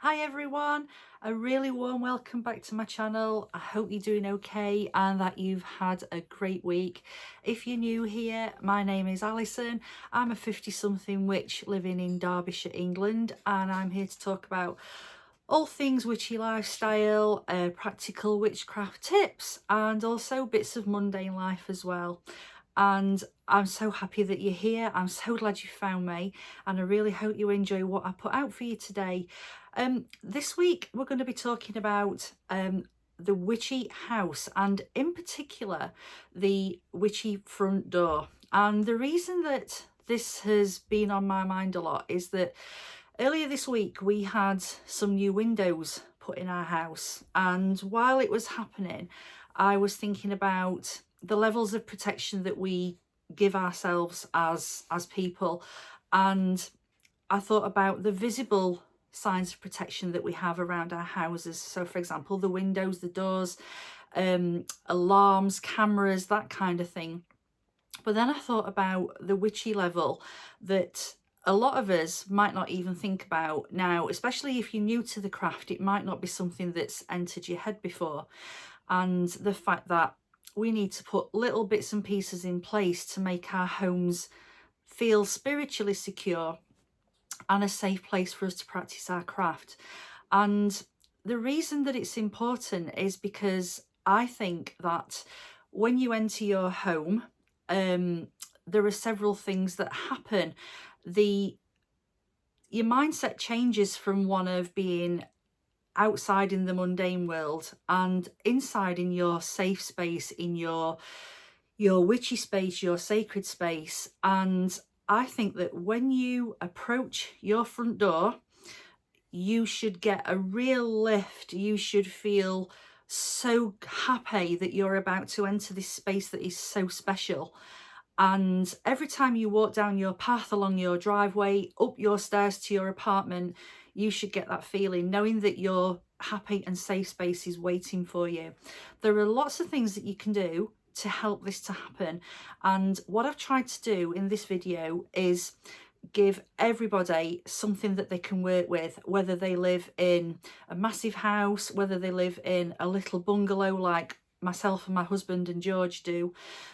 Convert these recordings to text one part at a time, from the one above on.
Hi everyone, a really warm welcome back to my channel. I hope you're doing okay and that you've had a great week. If you're new here, my name is Alison. I'm a 50 something witch living in Derbyshire, England, and I'm here to talk about all things witchy lifestyle, practical witchcraft tips, and also bits of mundane life as well. And I'm so happy that you're here. I'm so glad you found me, and I really hope you enjoy what I put out for you today. This week we're going to be talking about the witchy house, and in particular the witchy front door. And the reason that this has been on my mind a lot is that earlier this week we had some new windows put in our house, and while it was happening I was thinking about the levels of protection that we give ourselves as people, and I thought about the visible signs of protection that we have around our houses. So for example, the windows, the doors, alarms, cameras, that kind of thing. But then I thought about the witchy level that a lot of us might not even think about now, especially if you're new to the craft. It might not be something that's entered your head before. And the fact that we need to put little bits and pieces in place to make our homes feel spiritually secure and a safe place for us to practice our craft. And the reason that it's important is because I think that when you enter your home, there are several things that happen. Your mindset changes from one of being outside in the mundane world and inside in your safe space, in your witchy space, your sacred space. And I think that when you approach your front door, you should get a real lift. You should feel so happy that you're about to enter this space that is so special. And every time you walk down your path, along your driveway, up your stairs to your apartment, you should get that feeling, knowing that your happy and safe space is waiting for you. There are lots of things that you can do to help this to happen. And what I've tried to do in this video is give everybody something that they can work with, whether they live in a massive house, whether they live in a little bungalow like myself and my husband and George do,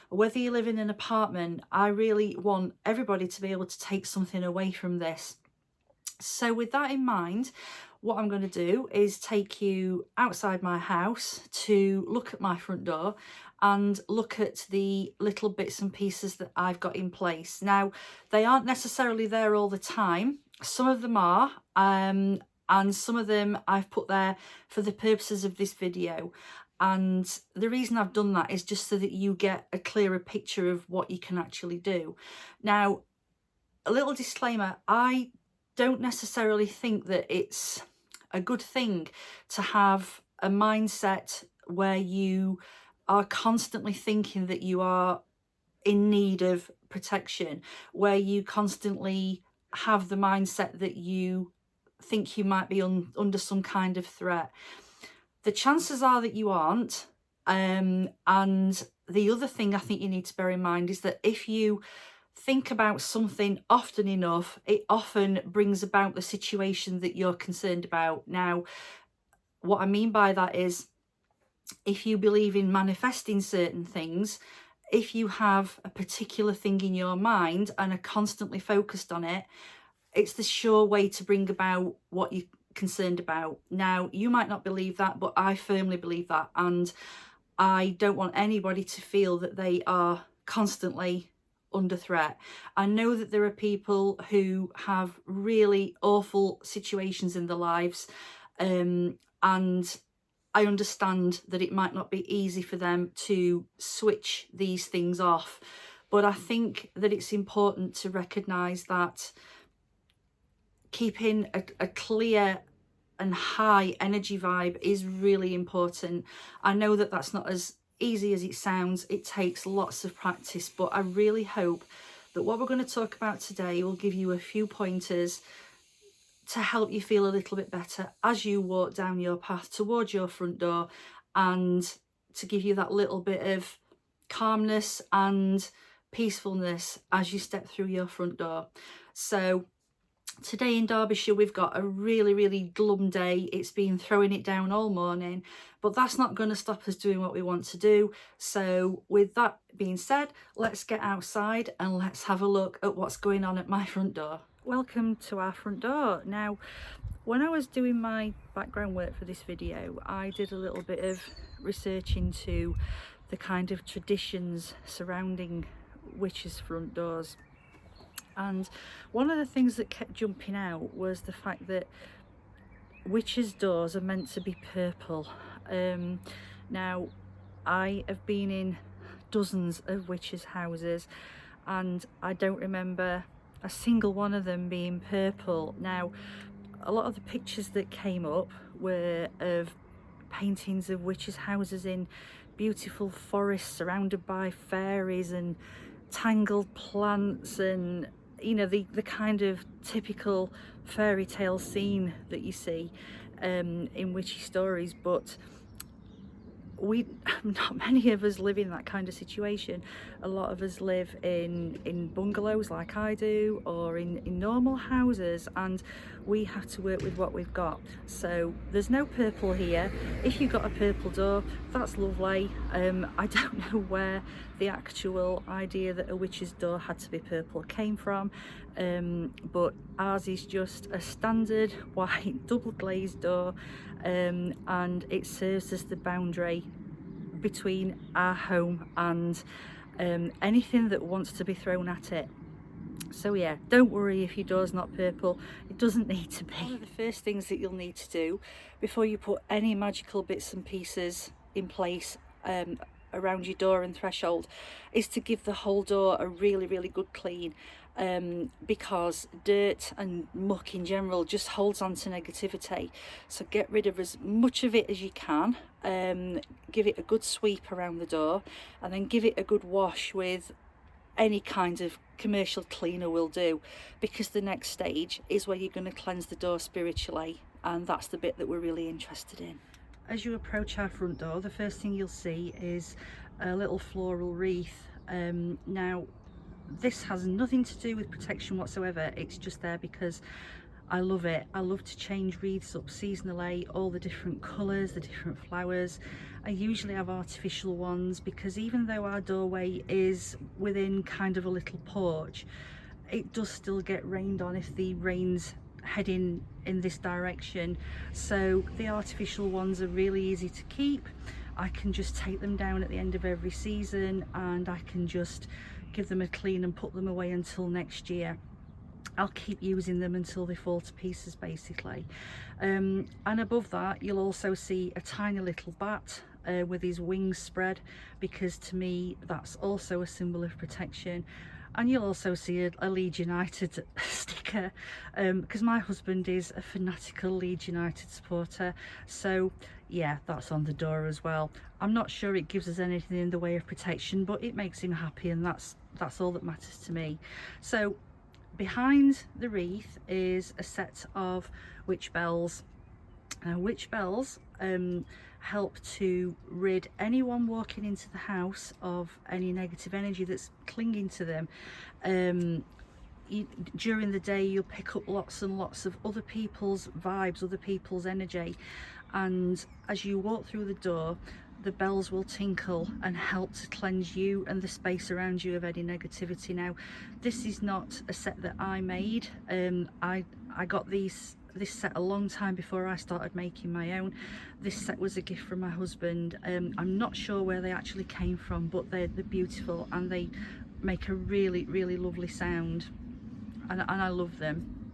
whether you live in an apartment. I really want everybody to be able to take something away from this. So with that in mind, what I'm going to do is take you outside my house to look at my front door and look at the little bits and pieces that I've got in place. Now, they aren't necessarily there all the time. Some of them are, and some of them I've put there for the purposes of this video. And the reason I've done that is just so that you get a clearer picture of what you can actually do. Now, a little disclaimer, I don't necessarily think that it's a good thing to have a mindset where you are constantly thinking that you are in need of protection, where you constantly have the mindset that you think you might be under some kind of threat. The chances are that you aren't. And the other thing I think you need to bear in mind is that if you think about something often enough, it often brings about the situation that you're concerned about. Now, what I mean by that is, if you believe in manifesting certain things, if you have a particular thing in your mind and are constantly focused on it, it's the sure way to bring about what you're concerned about. Now, you might not believe that, but I firmly believe that, and I don't want anybody to feel that they are constantly under threat. I know that there are people who have really awful situations in their lives, and I understand that it might not be easy for them to switch these things off, but I think that it's important to recognise that keeping a clear and high energy vibe is really important. I know that that's not as easy as it sounds. It takes lots of practice, but I really hope that what we're going to talk about today will give you a few pointers to help you feel a little bit better as you walk down your path towards your front door, and to give you that little bit of calmness and peacefulness as you step through your front door. So Today in Derbyshire, we've got a really glum day. It's been throwing it down all morning, but that's not going to stop us doing what we want to do. So with that being said, let's get outside and let's have a look at what's going on at my front door. Welcome to our front door. Now, when I was doing my background work for this video, I did a little bit of research into the kind of traditions surrounding witches' front doors. And one of the things that kept jumping out was the fact that witches' doors are meant to be purple. Now, I have been in dozens of witches' houses and I don't remember a single one of them being purple. Now, a lot of the pictures that came up were of paintings of witches' houses in beautiful forests surrounded by fairies and tangled plants, and you know, the kind of typical fairy tale scene that you see in witchy stories. But not many of us live in that kind of situation. A lot of us live in bungalows like I do, or in normal houses, and we have to work with what we've got. So there's no purple here. If you've got a purple door, that's lovely. I don't know where the actual idea that a witch's door had to be purple came from, but ours is just a standard white double glazed door, and it serves as the boundary between our home and anything that wants to be thrown at it. So yeah, don't worry if your door's not purple, it doesn't need to be. One of the first things that you'll need to do before you put any magical bits and pieces in place around your door and threshold is to give the whole door a really good clean, because dirt and muck in general just holds on to negativity. So get rid of as much of it as you can, give it a good sweep around the door, and then give it a good wash with any kind of commercial cleaner will do, because the next stage is where you're going to cleanse the door spiritually, and that's the bit that we're really interested in. As you approach our front door, the first thing you'll see is a little floral wreath. Now, this has nothing to do with protection whatsoever. It's just there because I love it. I love to change wreaths up seasonally, all the different colours, the different flowers. I usually have artificial ones because even though our doorway is within kind of a little porch, it does still get rained on if the rain's heading in this direction. So the artificial ones are really easy to keep. I can just take them down at the end of every season and I can just give them a clean and put them away until next year. I'll keep using them until they fall to pieces, basically. And above that you'll also see a tiny little bat with his wings spread, because to me that's also a symbol of protection. And you'll also see a Leeds United sticker, because my husband is a fanatical Leeds United supporter. So yeah, that's on the door as well. I'm not sure it gives us anything in the way of protection, but it makes him happy, and that's all that matters to me. So behind the wreath is a set of witch bells. Now, witch bells help to rid anyone walking into the house of any negative energy that's clinging to them. During the day you'll pick up lots and lots of other people's vibes, other people's energy, and as you walk through the door the bells will tinkle and help to cleanse you and the space around you of any negativity. Now, this is not a set that I made. I got this set a long time before I started making my own. This set was a gift from my husband. I'm not sure where they actually came from, but they're beautiful and they make a really lovely sound, and I love them.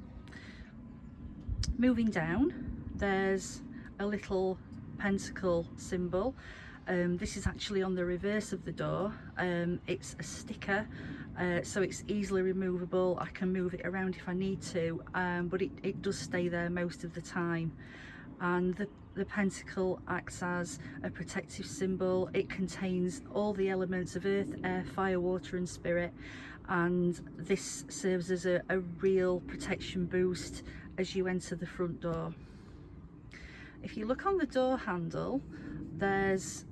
Moving down, there's a little pentacle symbol. This is actually on the reverse of the door. It's a sticker, so it's easily removable. I can move it around if I need to, but it does stay there most of the time. And the pentacle acts as a protective symbol. It contains all the elements of earth, air, fire, water and spirit, and this serves as a real protection boost as you enter the front door. If you look on the door handle, there's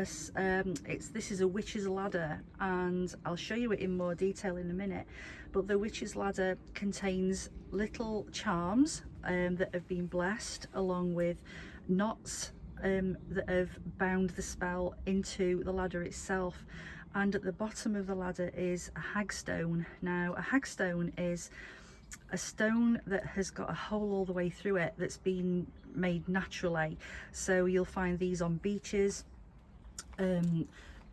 this is a witch's ladder, and I'll show you it in more detail in a minute. But the witch's ladder contains little charms that have been blessed, along with knots that have bound the spell into the ladder itself. And at the bottom of the ladder is a hagstone. Now, a hagstone is a stone that has got a hole all the way through it that's been made naturally. So you'll find these on beaches,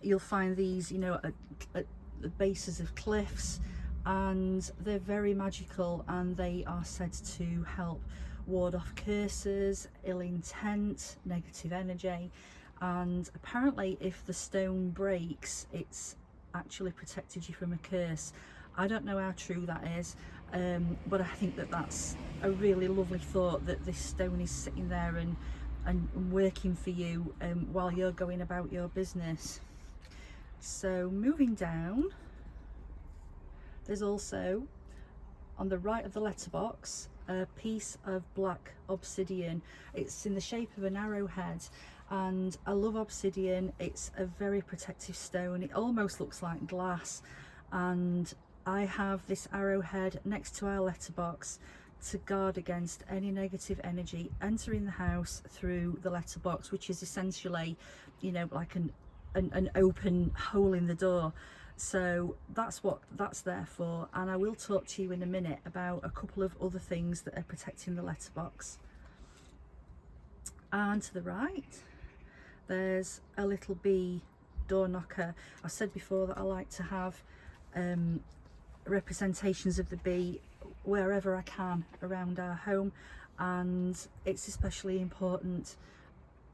you'll find these, you know, at the bases of cliffs, and they're very magical, and they are said to help ward off curses, ill intent, negative energy. And apparently if the stone breaks, it's actually protected you from a curse. I don't know how true that is, but I think that that's a really lovely thought, that this stone is sitting there and working for you while you're going about your business. So moving down, there's also on the right of the letterbox a piece of black obsidian. It's in the shape of an arrowhead, and I love obsidian. It's a very protective stone. It almost looks like glass, and I have this arrowhead next to our letterbox to guard against any negative energy entering the house through the letterbox, which is essentially, you know, like an open hole in the door. So that's what that's there for, and I will talk to you in a minute about a couple of other things that are protecting the letterbox. And to the right, there's a little bee door knocker. I've said before that I like to have representations of the bee wherever I can around our home, and it's especially important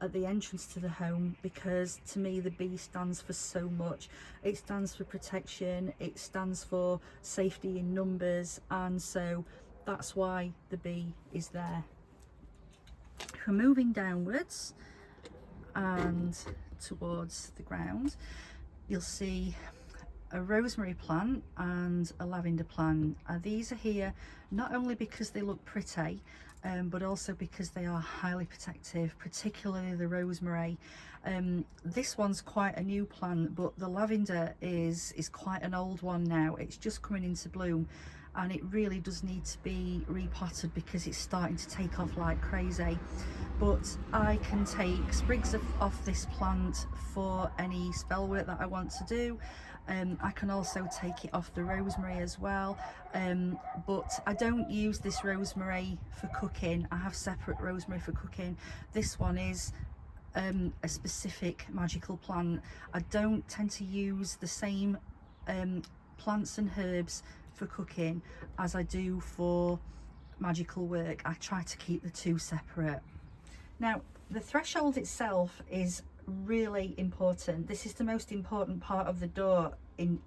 at the entrance to the home, because to me the bee stands for so much. It stands for protection, it stands for safety in numbers, and so that's why the bee is there. We're moving downwards and towards the ground, you'll see a rosemary plant and a lavender plant. These are here not only because they look pretty, but also because they are highly protective, particularly the rosemary. This one's quite a new plant, but the lavender is quite an old one now. It's just coming into bloom, and it really does need to be repotted because it's starting to take off like crazy. But I can take sprigs off this plant for any spell work that I want to do. I can also take it off the rosemary as well, but I don't use this rosemary for cooking. I have separate rosemary for cooking. This one is a specific magical plant. I don't tend to use the same plants and herbs for cooking as I do for magical work. I try to keep the two separate. Now, the threshold itself is really important. This is the most important part of the door in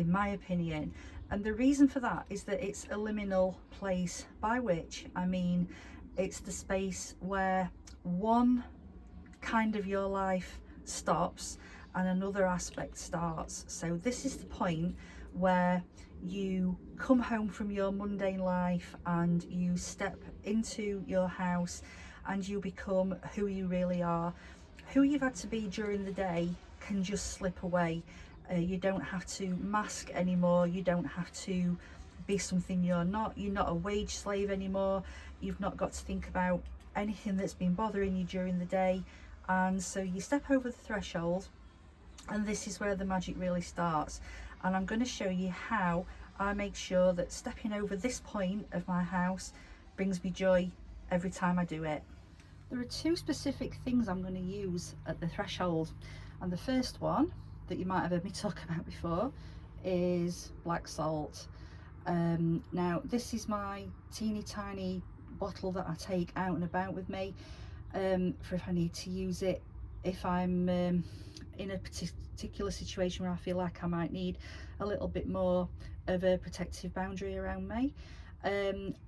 my opinion, and the reason for that is that it's a liminal place, by which I mean it's the space where one kind of your life stops and another aspect starts. So this is the point where you come home from your mundane life and you step into your house and you become who you really are. Who you've had to be during the day can just slip away. You don't have to mask anymore. You don't have to be something you're not. You're not a wage slave anymore. You've not got to think about anything that's been bothering you during the day. And so you step over the threshold, and this is where the magic really starts. And I'm going to show you how I make sure that stepping over this point of my house brings me joy every time I do it. There are two specific things I'm going to use at the threshold, and the first one that you might have heard me talk about before is black salt. Now this is my teeny tiny bottle that I take out and about with me for if I need to use it, if I'm in a particular situation where I feel like I might need a little bit more of a protective boundary around me.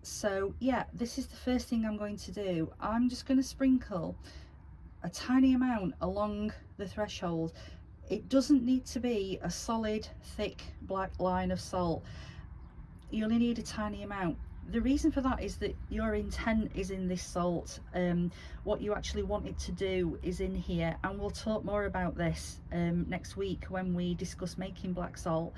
So yeah, this is the first thing I'm going to do. I'm just going to sprinkle a tiny amount along the threshold. It doesn't need to be a solid thick black line of salt. You only need a tiny amount. the reason for that is that your intent is in this salt. What you actually want it to do is in here, and we'll talk more about this next week when we discuss making black salt.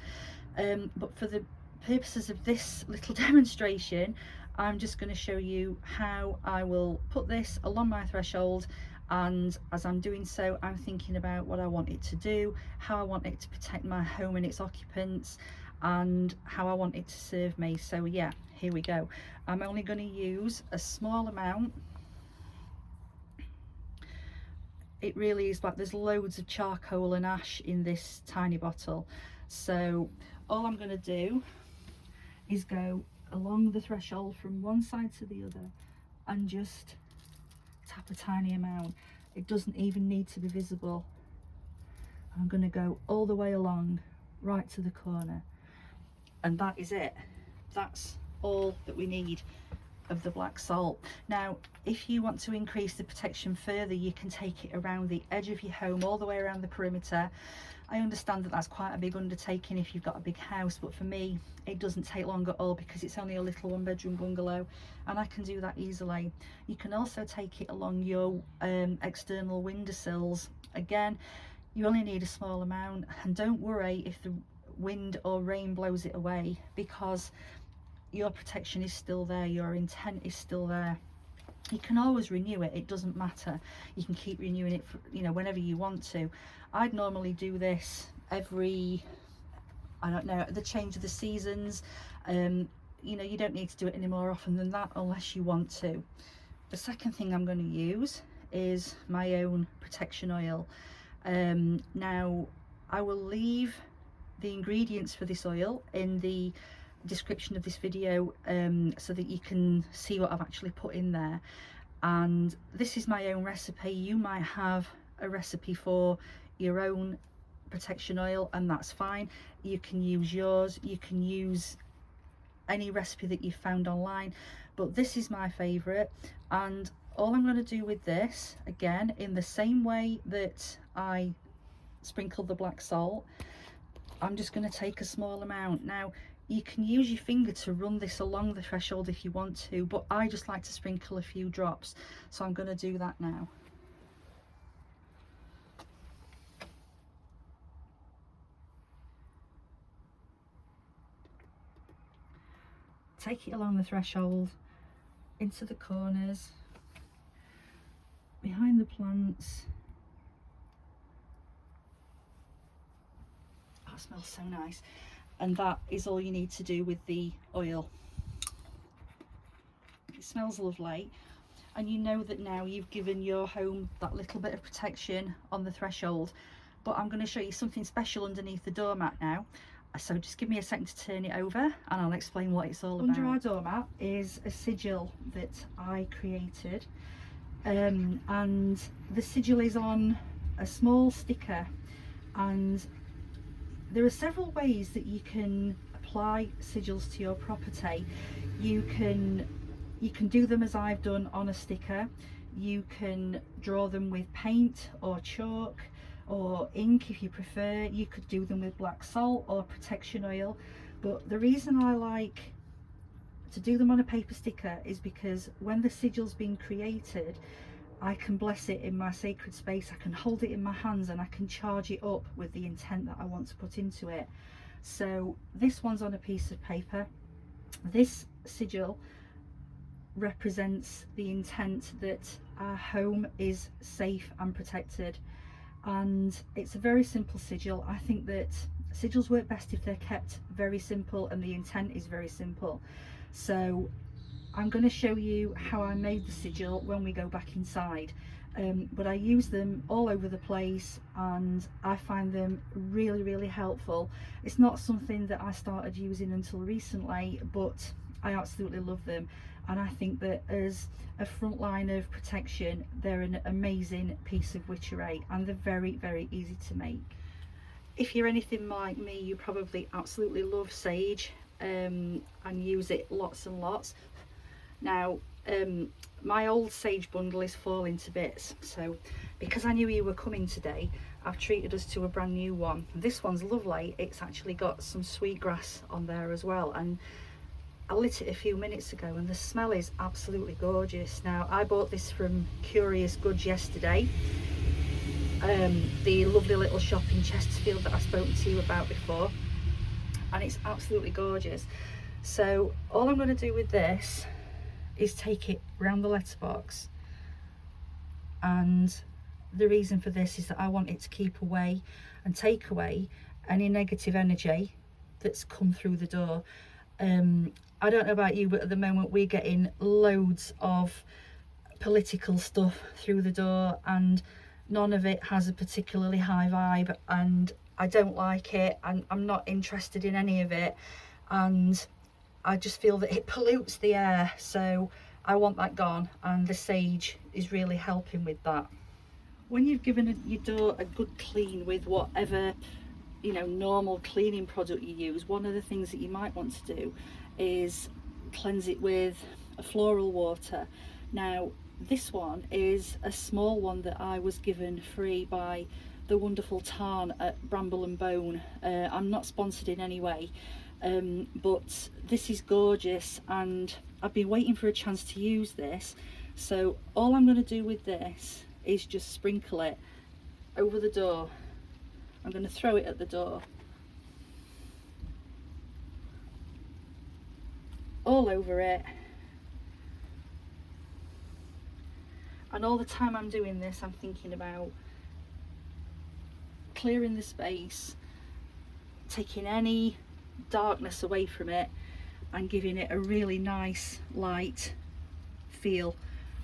But for the purposes of this little demonstration, I'm just going to show you how I will put this along my threshold, and as I'm doing so, I'm thinking about what I want it to do, how I want it to protect my home and its occupants, and how I want it to serve me. So yeah, here we go. I'm only going to use a small amount. It really is like there's loads of charcoal and ash in this tiny bottle. So all I'm going to do is go along the threshold from one side to the other and just tap a tiny amount. It doesn't even need to be visible. I'm going to go all the way along right to the corner, and that is it. That's all that we need of the black salt. Now if you want to increase the protection further, you can take it around the edge of your home, all the way around the perimeter. I understand that that's quite a big undertaking if you've got a big house, but for me it doesn't take long at all because it's only a little 1-bedroom bungalow and I can do that easily. You can also take it along your external windowsills. Again, you only need a small amount, and don't worry if the wind or rain blows it away, because your protection is still there, your intent is still there. You can always renew it, it doesn't matter. You can keep renewing it for, you know, whenever you want to. I'd normally do this every, I don't know, at the change of the seasons. You know, you don't need to do it any more often than that unless you want to. The second thing I'm going to use is my own protection oil. Now I will leave the ingredients for this oil in the description of this video so that you can see what I've actually put in there. And this is my own recipe. You might have a recipe for your own protection oil, and that's fine. You can use yours, you can use any recipe that you've found online, but this is my favorite. And all I'm going to do with this, again in the same way that I sprinkled the black salt, I'm just going to take a small amount. Now you can use your finger to run this along the threshold if you want to, but I just like to sprinkle a few drops, so I'm going to do that now. Take it along the threshold, into the corners, behind the plants. Oh, it smells so nice. And that is all you need to do with the oil. It smells lovely, and you know that now you've given your home that little bit of protection on the threshold. But I'm going to show you something special underneath the doormat now, so just give me a second to turn it over and I'll explain what it's all about. Under our doormat is a sigil that I created, and the sigil is on a small sticker, and there are several ways that you can apply sigils to your property. You can do them as I've done on a sticker. You can draw them with paint or chalk or ink if you prefer. You could do them with black salt or protection oil, but the reason I like to do them on a paper sticker is because when the sigil's been created, I can bless it in my sacred space. I can hold it in my hands and I can charge it up with the intent that I want to put into it. So this one's on a piece of paper. This sigil represents the intent that our home is safe and protected, and it's a very simple sigil. I think that sigils work best if they're kept very simple and the intent is very simple. So I'm going to show you how I made the sigil when we go back inside, but I use them all over the place and I find them really helpful. It's not something that I started using until recently, but I absolutely love them, and I think that as a front line of protection they're an amazing piece of witchery, and they're very easy to make. If you're anything like me, you probably absolutely love sage and use it lots and lots. Now my old sage bundle is falling to bits, so because I knew you were coming today, I've treated us to a brand new one. This one's lovely. It's actually got some sweetgrass on there as well, and I lit it a few minutes ago and the smell is absolutely gorgeous. Now, I bought this from Curious Goods yesterday, the lovely little shop in Chesterfield that I've spoken to you about before, and it's absolutely gorgeous. So all I'm going to do with this is take it round the letterbox, and the reason for this is that I want it to keep away and take away any negative energy that's come through the door. I don't know about you, but at the moment we're getting loads of political stuff through the door, and none of it has a particularly high vibe, and I don't like it, and I'm not interested in any of it, and I just feel that it pollutes the air. So I want that gone, and the sage is really helping with that. When you've given your door a good clean with whatever, you know, normal cleaning product you use, one of the things that you might want to do is cleanse it with a floral water. Now, this one is a small one that I was given free by the wonderful Tarn at Bramble and Bone. I'm not sponsored in any way, but this is gorgeous, and I've been waiting for a chance to use this. So all I'm going to do with this is just sprinkle it over the door. I'm going to throw it at the door, all over it, and all the time I'm doing this I'm thinking about clearing the space, taking any darkness away from it, and giving it a really nice light feel,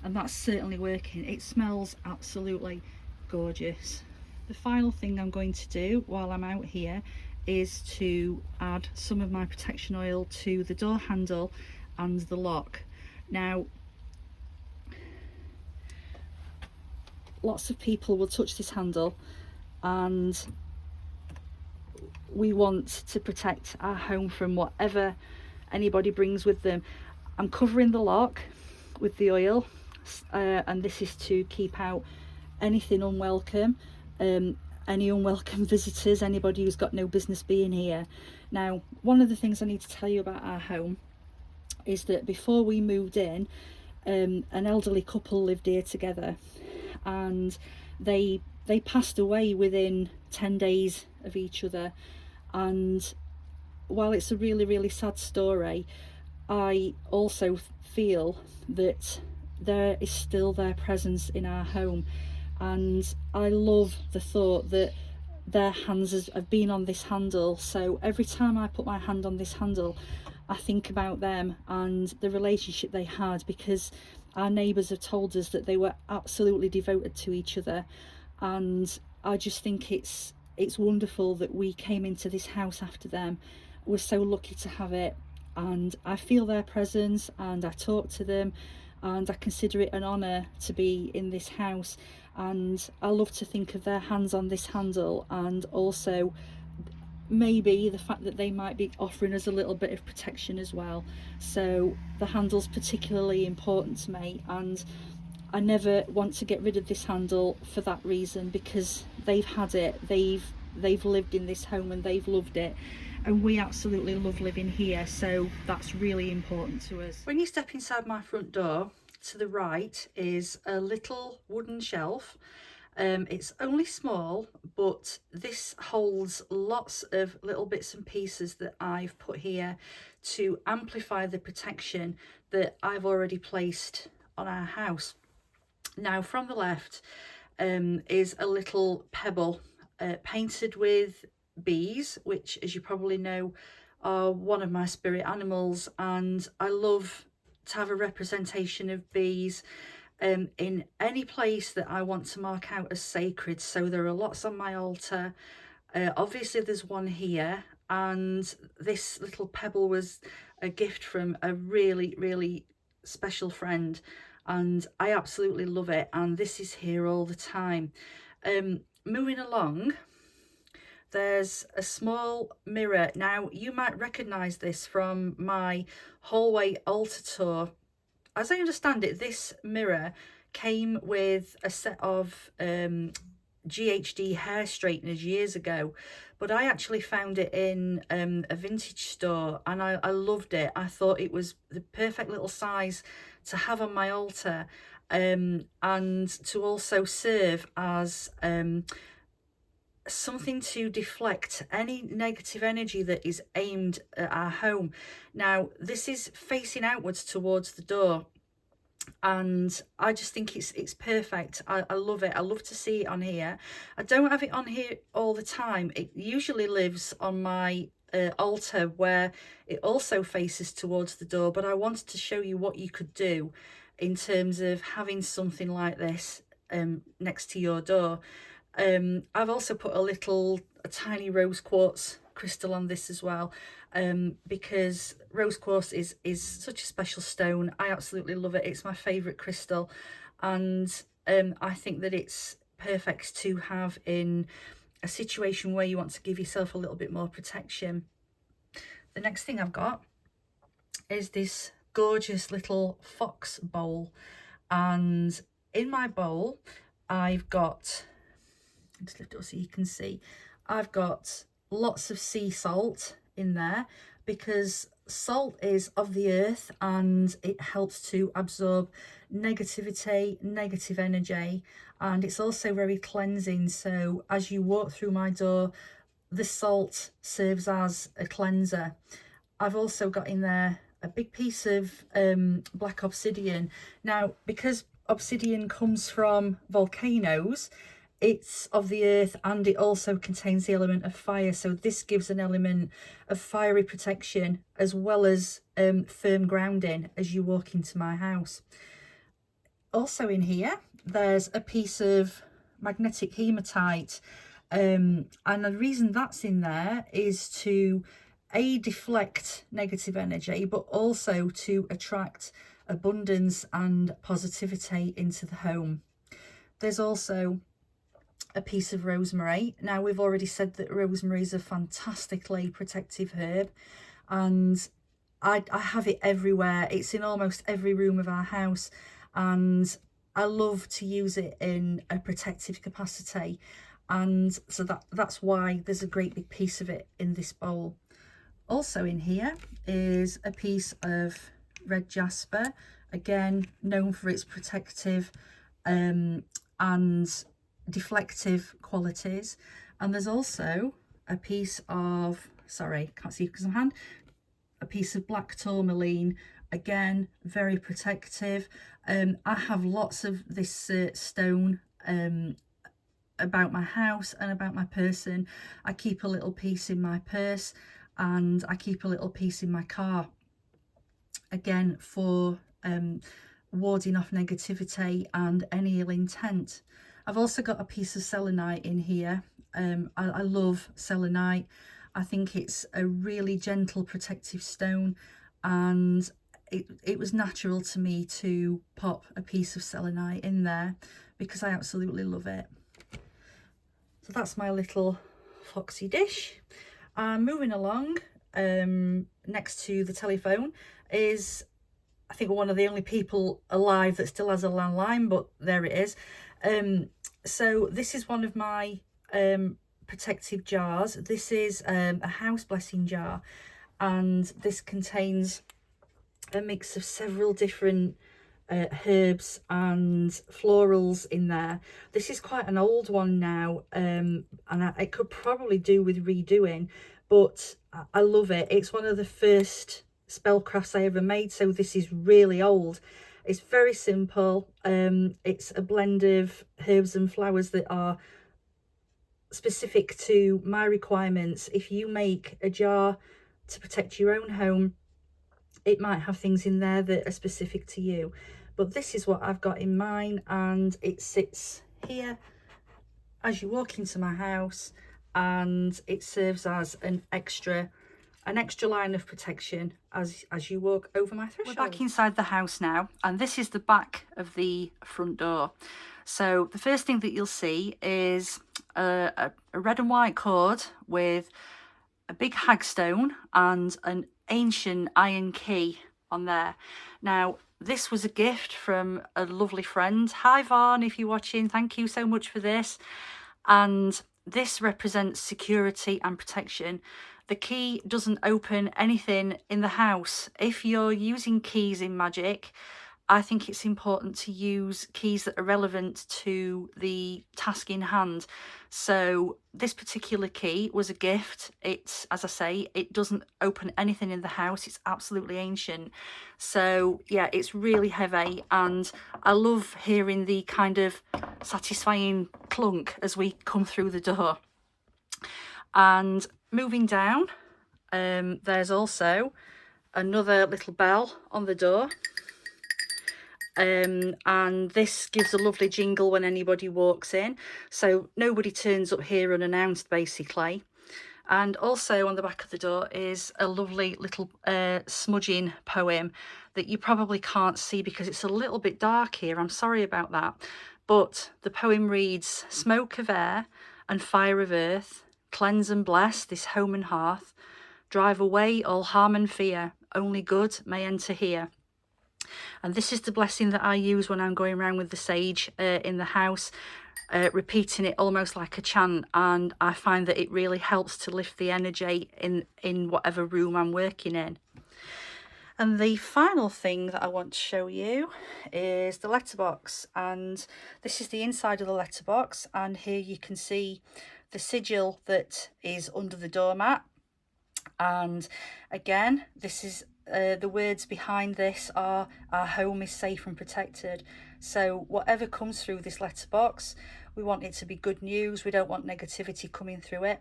and that's certainly working. It smells absolutely gorgeous. The final thing I'm going to do while I'm out here is to add some of my protection oil to the door handle and the lock. Now, lots of people will touch this handle, and we want to protect our home from whatever anybody brings with them. I'm covering the lock with the oil, and this is to keep out anything unwelcome, any unwelcome visitors, anybody who's got no business being here. Now, one of the things I need to tell you about our home is that before we moved in, an elderly couple lived here together, and they passed away within 10 days of each other. And while it's a really sad story, I also feel that there is still their presence in our home, and I love the thought that their hands have been on this handle. So every time I put my hand on this handle, I think about them and the relationship they had, because our neighbours have told us that they were absolutely devoted to each other, and I just think it's wonderful that we came into this house after them. We're so lucky to have it, and I feel their presence, and I talk to them, and I consider it an honour to be in this house, and I love to think of their hands on this handle, and also maybe the fact that they might be offering us a little bit of protection as well. So the handle's particularly important to me, and I never want to get rid of this handle for that reason, because they've had it, they've lived in this home and they've loved it, and we absolutely love living here, so that's really important to us. When you step inside my front door, to the right is a little wooden shelf. It's only small, but this holds lots of little bits and pieces that I've put here to amplify the protection that I've already placed on our house. Now, from the left is a little pebble painted with bees, which, as you probably know, are one of my spirit animals, and I love to have a representation of bees in any place that I want to mark out as sacred. So there are lots on my altar. Obviously there's one here, and this little pebble was a gift from a really special friend, and I absolutely love it, and this is here all the time. Moving along, there's a small mirror. Now, you might recognize this from my hallway altar tour. As I understand it, this mirror came with a set of GHD hair straighteners years ago, but I actually found it in a vintage store, and I loved it. I thought it was the perfect little size to have on my altar, and to also serve as something to deflect any negative energy that is aimed at our home. Now, this is facing outwards towards the door, and I just think it's perfect. I love it. I love to see it on here. I don't have it on here all the time. It usually lives on my altar, where it also faces towards the door, but I wanted to show you what you could do in terms of having something like this next to your door. I've also put a tiny rose quartz crystal on this as well, because rose quartz is such a special stone. I absolutely love it. It's my favorite crystal, and I think that it's perfect to have in a situation where you want to give yourself a little bit more protection. The next thing I've got is this gorgeous little fox bowl, and in my bowl I've got, just lift it up so you can see, I've got lots of sea salt in there, because salt is of the earth and it helps to absorb negativity, negative energy, and it's also very cleansing. So as you walk through my door, the salt serves as a cleanser. I've also got in there a big piece of black obsidian. Now, because obsidian comes from volcanoes, it's of the earth, and it also contains the element of fire, so this gives an element of fiery protection as well as firm grounding as you walk into my house. Also in here there's a piece of magnetic hematite, and the reason that's in there is to deflect negative energy, but also to attract abundance and positivity into the home. There's also a piece of rosemary. Now, we've already said that rosemary is a fantastically protective herb, and I have it everywhere. It's in almost every room of our house, and I love to use it in a protective capacity, and so that's why there's a great big piece of it in this bowl. Also in here is a piece of red jasper, again known for its protective and deflective qualities. And there's also a piece of, sorry, can't see because of my hand, a piece of black tourmaline, again very protective. I have lots of this stone about my house and about my person. I keep a little piece in my purse, and I keep a little piece in my car, again for warding off negativity and any ill intent. I've also got a piece of selenite in here. I love selenite. I think it's a really gentle protective stone, and it was natural to me to pop a piece of selenite in there because I absolutely love it. So that's my little foxy dish. Moving along, next to the telephone is, I think, one of the only people alive that still has a landline, but there it is. So this is one of my protective jars. This is a house blessing jar, and this contains a mix of several different herbs and florals in there. This is quite an old one now, and I could probably do with redoing, but I love it. It's one of the first spellcrafts I ever made, so this is really old. It's very simple. It's a blend of herbs and flowers that are specific to my requirements. If you make a jar to protect your own home, it might have things in there that are specific to you, but this is what I've got in mine, and it sits here as you walk into my house, and it serves as an extra line of protection as you walk over my threshold. We're back inside the house now, and this is the back of the front door. So the first thing that you'll see is a red and white cord with a big hagstone and an ancient iron key on there. Now, this was a gift from a lovely friend. Hi Varn, if you're watching, thank you so much for this. and this represents security and protection. The key doesn't open anything in the house. If you're using keys in magic, I think it's important to use keys that are relevant to the task in hand. So this particular key was a gift. It's, as I say, it doesn't open anything in the house. It's absolutely ancient. So yeah, it's really heavy, and I love hearing the kind of satisfying clunk as we come through the door. And moving down, there's also another little bell on the door. And this gives a lovely jingle when anybody walks in, so nobody turns up here unannounced, basically. And also on the back of the door is a lovely little smudging poem that you probably can't see because it's a little bit dark here. I'm sorry about that. But the poem reads, "Smoke of air and fire of earth, cleanse and bless this home and hearth. Drive away all harm and fear, only good may enter here." And this is the blessing that I use when I'm going around with the sage in the house, repeating it almost like a chant, and I find that it really helps to lift the energy in whatever room I'm working in. And the final thing that I want to show you is the letterbox, and this is the inside of the letterbox, and here you can see the sigil that is under the doormat. And again, this is the words behind this are, "Our home is safe and protected." So whatever comes through this letterbox, we want it to be good news. We don't want negativity coming through it.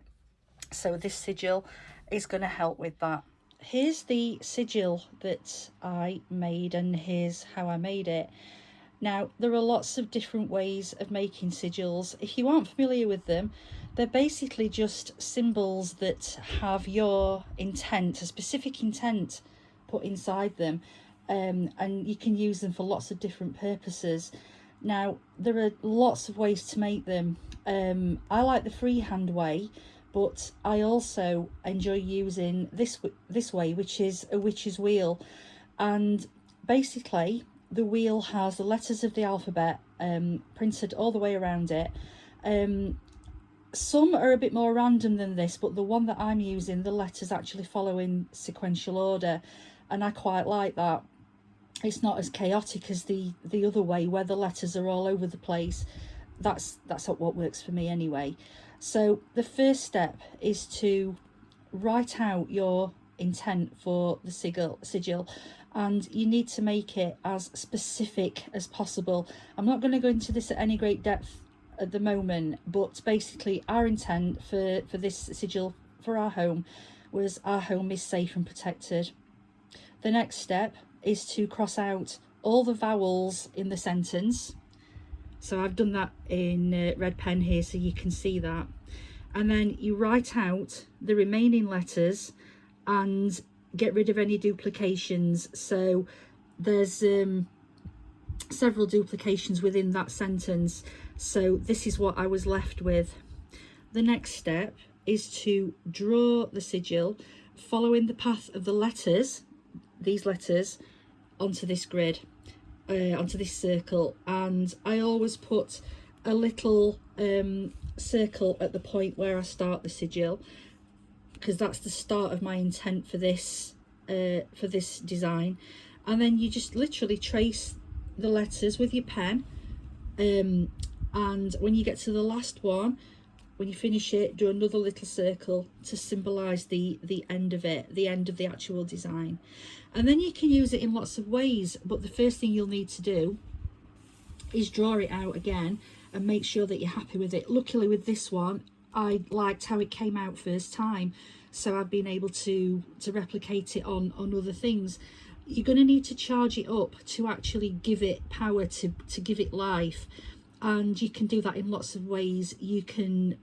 So this sigil is going to help with that. Here's the sigil that I made, and here's how I made it. Now, there are lots of different ways of making sigils. If you aren't familiar with them, they're basically just symbols that have your intent, a specific intent, put inside them, and you can use them for lots of different purposes. Now, there are lots of ways to make them. I like the freehand way, but I also enjoy using this way, which is a witch's wheel. And basically, the wheel has the letters of the alphabet printed all the way around it. Some are a bit more random than this, but the one that I'm using, the letters actually follow in sequential order, and I quite like that. It's not as chaotic as the other way where the letters are all over the place. That's what works for me anyway. So the first step is to write out your intent for the sigil, and you need to make it as specific as possible. I'm not going to go into this at any great depth at the moment, but basically our intent for this sigil for our home was, our home is safe and protected. The next step is to cross out all the vowels in the sentence. So I've done that in red pen here so you can see that. And then you write out the remaining letters and get rid of any duplications. So there's several duplications within that sentence. So this is what I was left with. The next step is to draw the sigil following the path of the letters, these letters, onto this grid, onto this circle. And I always put a little circle at the point where I start the sigil, because that's the start of my intent for this design. And then you just literally trace the letters with your pen, and when you get to the last one, when you finish it, do another little circle to symbolize the end of it, the end of the actual design. And then you can use it in lots of ways, but the first thing you'll need to do is draw it out again and make sure that you're happy with it. Luckily with this one, I liked how it came out first time, so I've been able to replicate it on other things. You're going to need to charge it up to actually give it power, to give it life, and you can do that in lots of ways. You can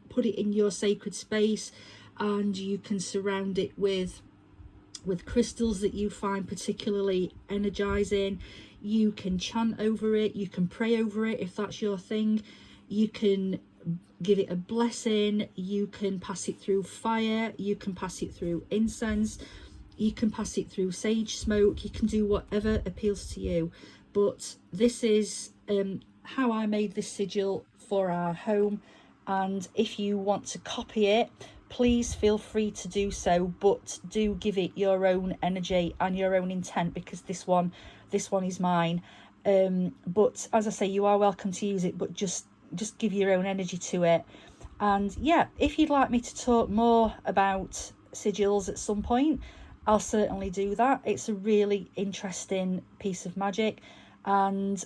put it in your sacred space, and you can surround it with crystals that you find particularly energizing. You can chant over it, you can pray over it if that's your thing, you can give it a blessing, you can pass it through fire, you can pass it through incense, you can pass it through sage smoke, you can do whatever appeals to you. But this is how I made this sigil for our home, and if you want to copy it, please feel free to do so, but do give it your own energy and your own intent, because this one is mine. But as I say, you are welcome to use it, but just give your own energy to it. And yeah, if you'd like me to talk more about sigils at some point, I'll certainly do that. It's a really interesting piece of magic, and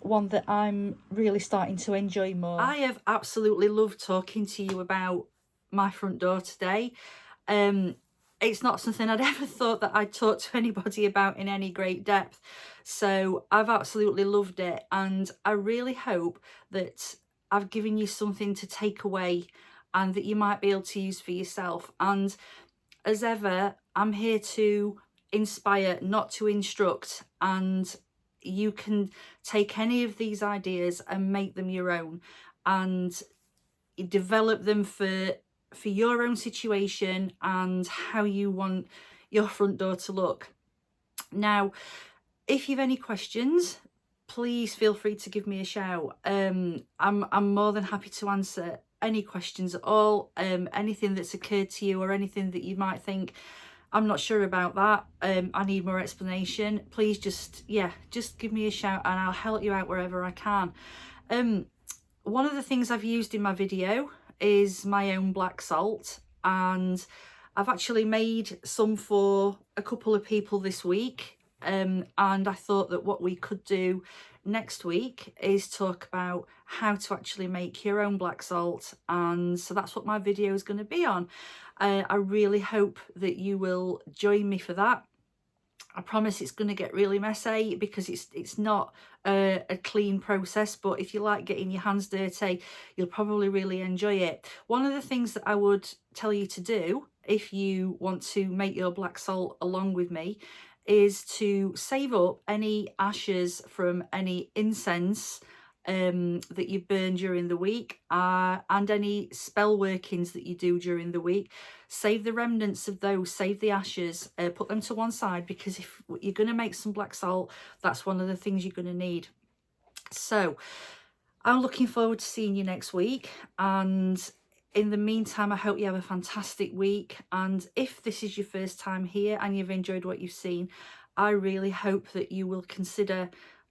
one that I'm really starting to enjoy more. I have absolutely loved talking to you about my front door today. It's not something I'd ever thought that I'd talk to anybody about in any great depth, so I've absolutely loved it, and I really hope that I've given you something to take away and that you might be able to use for yourself. And as ever, I'm here to inspire, not to instruct, and you can take any of these ideas and make them your own and develop them for your own situation and how you want your front door to look. Now, if you've any questions, please feel free to give me a shout. I'm more than happy to answer any questions at all. Anything that's occurred to you, or anything that you might think, I'm not sure about that, I need more explanation, please just give me a shout and I'll help you out wherever I can. One of the things I've used in my video is my own black salt, and I've actually made some for a couple of people this week, and I thought that what we could do next week is talk about how to actually make your own black salt, and so that's what my video is going to be on. I really hope that you will join me for that. I promise it's going to get really messy because it's not a clean process, but if you like getting your hands dirty, you'll probably really enjoy it. One of the things that I would tell you to do if you want to make your black salt along with me is to save up any ashes from any incense that you burn during the week, and any spell workings that you do during the week. Save the remnants of those, save the ashes, put them to one side, because if you're going to make some black salt, that's one of the things you're going to need. So I'm looking forward to seeing you next week, and in the meantime, I hope you have a fantastic week. And if this is your first time here and you've enjoyed what you've seen, I really hope that you will consider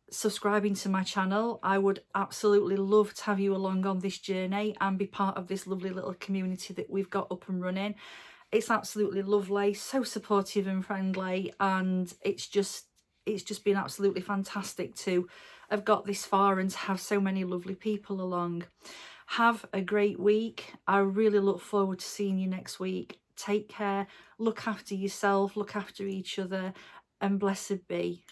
subscribing to my channel. I would absolutely love to have you along on this journey and be part of this lovely little community that we've got up and running. It's absolutely lovely, so supportive and friendly, and it's just been absolutely fantastic to have got this far and to have so many lovely people along. Have a great week. I really look forward to seeing you next week. Take care, look after yourself, look after each other, and blessed be.